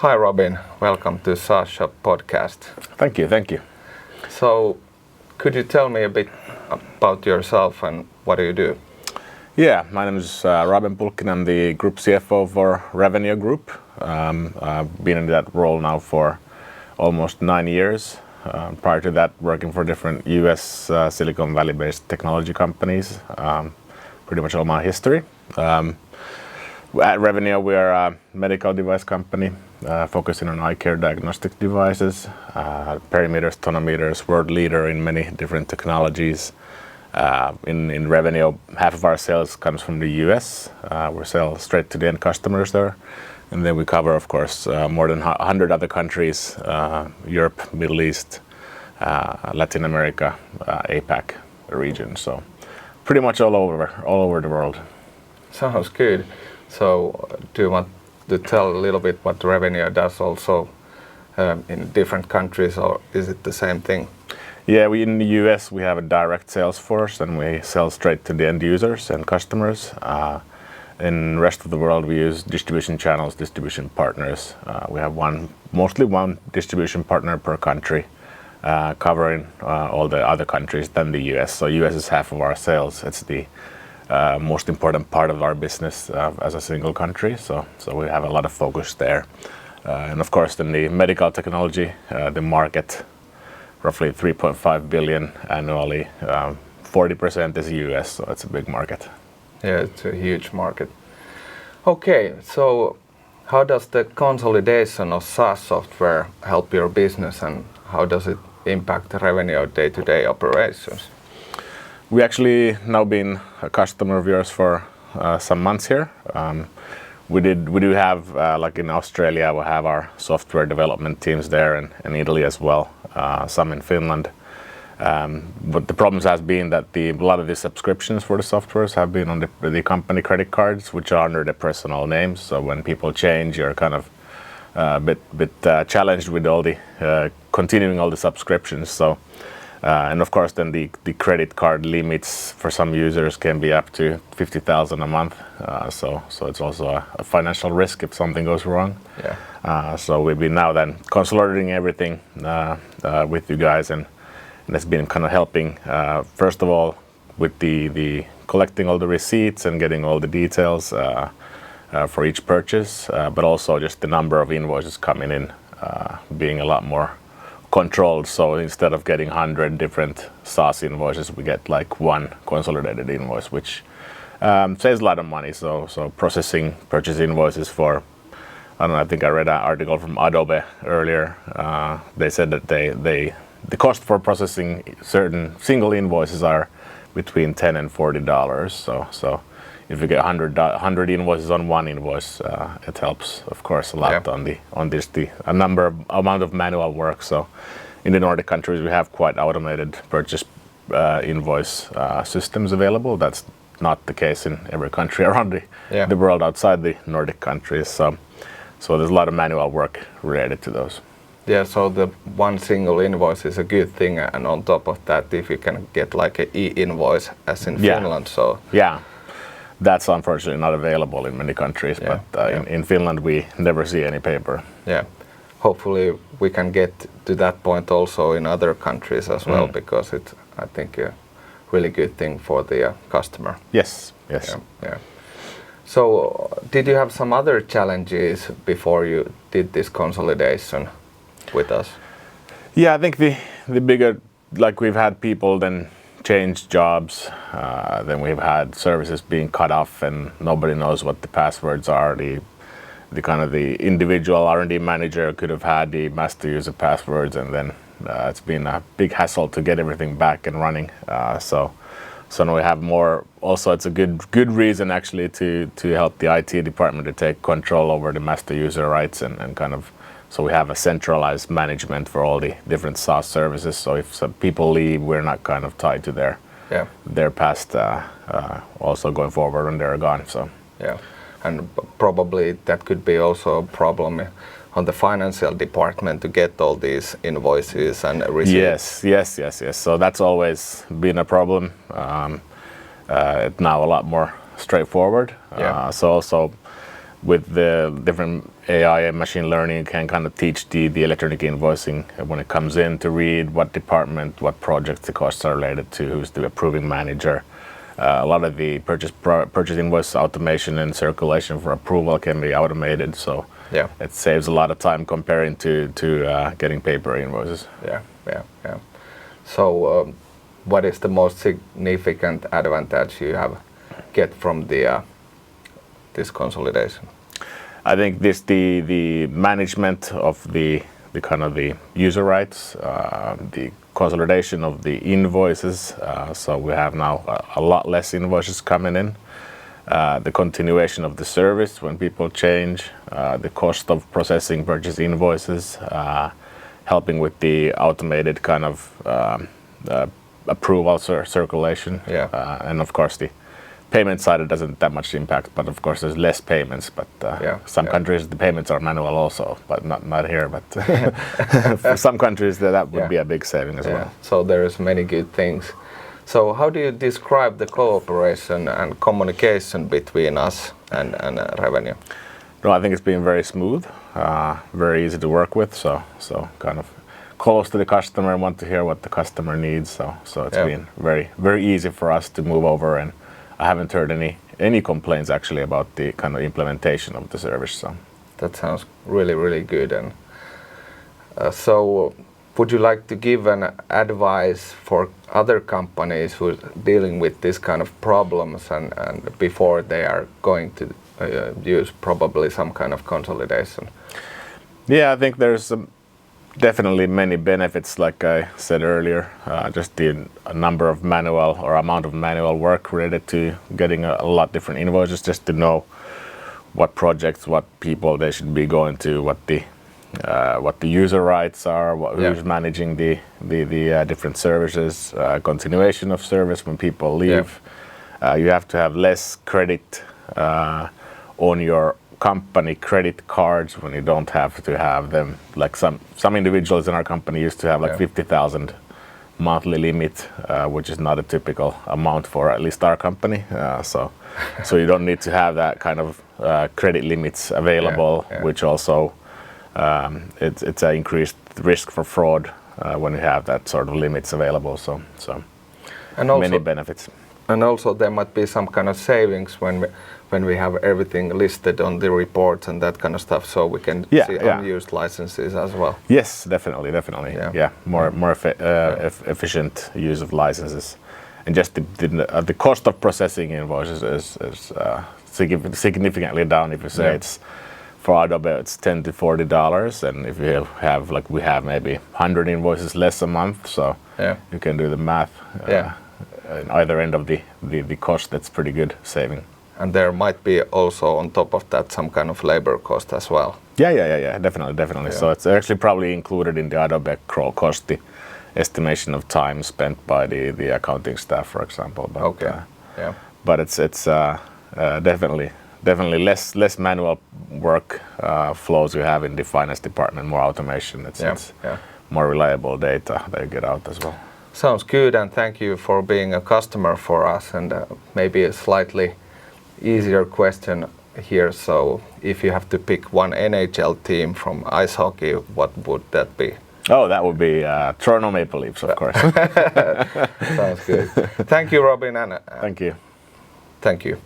Hi Robin, welcome to SaaShop Podcast. Thank you. So, could you tell me a bit about yourself and what do you do? Yeah, my name is Robin Pulkkinen. I'm the Group CFO for Revenio Group. I've been in that role now for almost 9 years. Prior to that, working for different US Silicon Valley-based technology companies. Pretty much all my history. At Revenio, we are a medical device company focusing on eye care diagnostic devices, perimeters, tonometers, world leader in many different technologies. In Revenio, half of our sales comes from the US. We sell straight to the end customers there. And then we cover, of course, more than 100 other countries, Europe, Middle East, Latin America, APAC region. So pretty much all over the world. Sounds good. So do you want to tell a little bit what Revenio does also in different countries, or is it the same thing? Yeah, in the US we have a direct sales force and we sell straight to the end users and customers. In the rest of the world we use distribution channels, distribution partners. We have mostly one distribution partner per country, covering all the other countries than the US. So US is half of our sales. It's the most important part of our business as a single country. So we have a lot of focus there. And of course in the medical technology, the market, roughly 3.5 billion annually, 40% is US, so it's a big market. Yeah, it's a huge market. Okay, so how does the consolidation of SaaS software help your business and how does it impact Revenio day-to-day operations? We actually now been a customer of yours for some months here. We do have, like in Australia, we have our software development teams there and in Italy as well, some in Finland. But the problems has been that a lot of the subscriptions for the softwares have been on the company credit cards, which are under the personal names. So when people change, you're kind of a bit challenged with all the continuing all the subscriptions. So and of course then the credit card limits for some users can be up to 50,000 a month. So it's also a financial risk if something goes wrong. Yeah. So we've been now then consolidating everything with you guys and it's been kind of helping first of all with the collecting all the receipts and getting all the details for each purchase, but also just the number of invoices coming in being a lot more controlled. So instead of getting 100 different SaaS invoices, we get like one consolidated invoice, which saves a lot of money. So processing purchase invoices for, I don't know, I think I read an article from Adobe earlier. They said that the cost for processing certain single invoices are between $10 and $40. So if you get 100 invoices on one invoice, it helps, of course, a lot on the amount of manual work. So in the Nordic countries, we have quite automated purchase invoice systems available. That's not the case in every country around the world outside the Nordic countries. So there's a lot of manual work related to those. Yeah, so the one single invoice is a good thing, and on top of that, if you can get like an e-invoice as in Finland, so... Yeah. That's unfortunately not available in many countries, but in Finland we never see any paper. Yeah, hopefully we can get to that point also in other countries as well, because it's, I think, a really good thing for the customer. Yes. Yeah. So did you have some other challenges before you did this consolidation with us? Yeah, I think the bigger, like we've had people then change jobs, then we've had services being cut off and nobody knows what the passwords are. The kind of the individual R&D manager could have had the master user passwords and then it's been a big hassle to get everything back and running. So now we have more, also it's a good reason actually to help the IT department to take control over the master user rights and kind of, so we have a centralized management for all the different SaaS services. So if some people leave, we're not kind of tied to their past also going forward when they're gone. So yeah, and probably that could be also a problem on the financial department to get all these invoices and receipts. Yes. So that's always been a problem. It's now a lot more straightforward. So also with the different AI and machine learning, you can kind of teach the electronic invoicing when it comes in to read what department, what projects the costs are related to, who's the approving manager. A lot of the purchase invoice automation and circulation for approval can be automated, so it saves a lot of time comparing to getting paper invoices. Yeah. So, what is the most significant advantage you get from this consolidation? I think the management of the kind of the user rights, the consolidation of the invoices. So we have now a lot less invoices coming in. The continuation of the service when people change, the cost of processing purchase invoices, helping with the automated kind of approval circulation, and of course the payment side, it doesn't that much impact, but of course there's less payments. But some countries the payments are manual also, but not here. But for some countries that would be a big saving as well. So there is many good things. So how do you describe the cooperation and communication between us and Revenio? No, I think it's been very smooth, very easy to work with. So kind of close to the customer and want to hear what the customer needs. So it's been very easy for us to move over, and I haven't heard any complaints actually about the kind of implementation of the service. So that sounds really good. And so would you like to give an advice for other companies who are dealing with this kind of problems and before they are going to use probably some kind of consolidation? Yeah, I think there's definitely many benefits, like I said earlier. Just the number of manual or amount of manual work related to getting a lot different invoices, just to know what projects, what people they should be going to, what the user rights are, who's managing the different services, continuation of service when people leave. You have to have less credit on your company credit cards when you don't have to have them. Like some individuals in our company used to have like 50,000 monthly limit, which is not a typical amount for at least our company. So you don't need to have that kind of credit limits available, which also it's an increased risk for fraud when you have that sort of limits available. So and also, many benefits. And also there might be some kind of savings when we have everything listed on the reports and that kind of stuff, so we can see unused licenses as well. Yes, definitely. More efficient use of licenses, and just the cost of processing invoices is significantly down. If you say it's for Adobe, it's $10 to $40, and if you have like we have maybe 100 invoices less a month, so you can do the math. In either end of the cost, that's pretty good saving. And there might be also on top of that some kind of labor cost as well. Yeah, definitely. Yeah. So it's actually probably included in the Adobe cost, the estimation of time spent by the accounting staff, for example. But, but it's definitely less manual work flows you have in the finance department, more automation. It's more reliable data that you get out as well. Sounds good, and thank you for being a customer for us. And maybe a slightly easier question here. So if you have to pick one NHL team from ice hockey, what would that be? Oh, that would be Toronto Maple Leafs, of course. Sounds good. Thank you, Robin. And thank you. Thank you.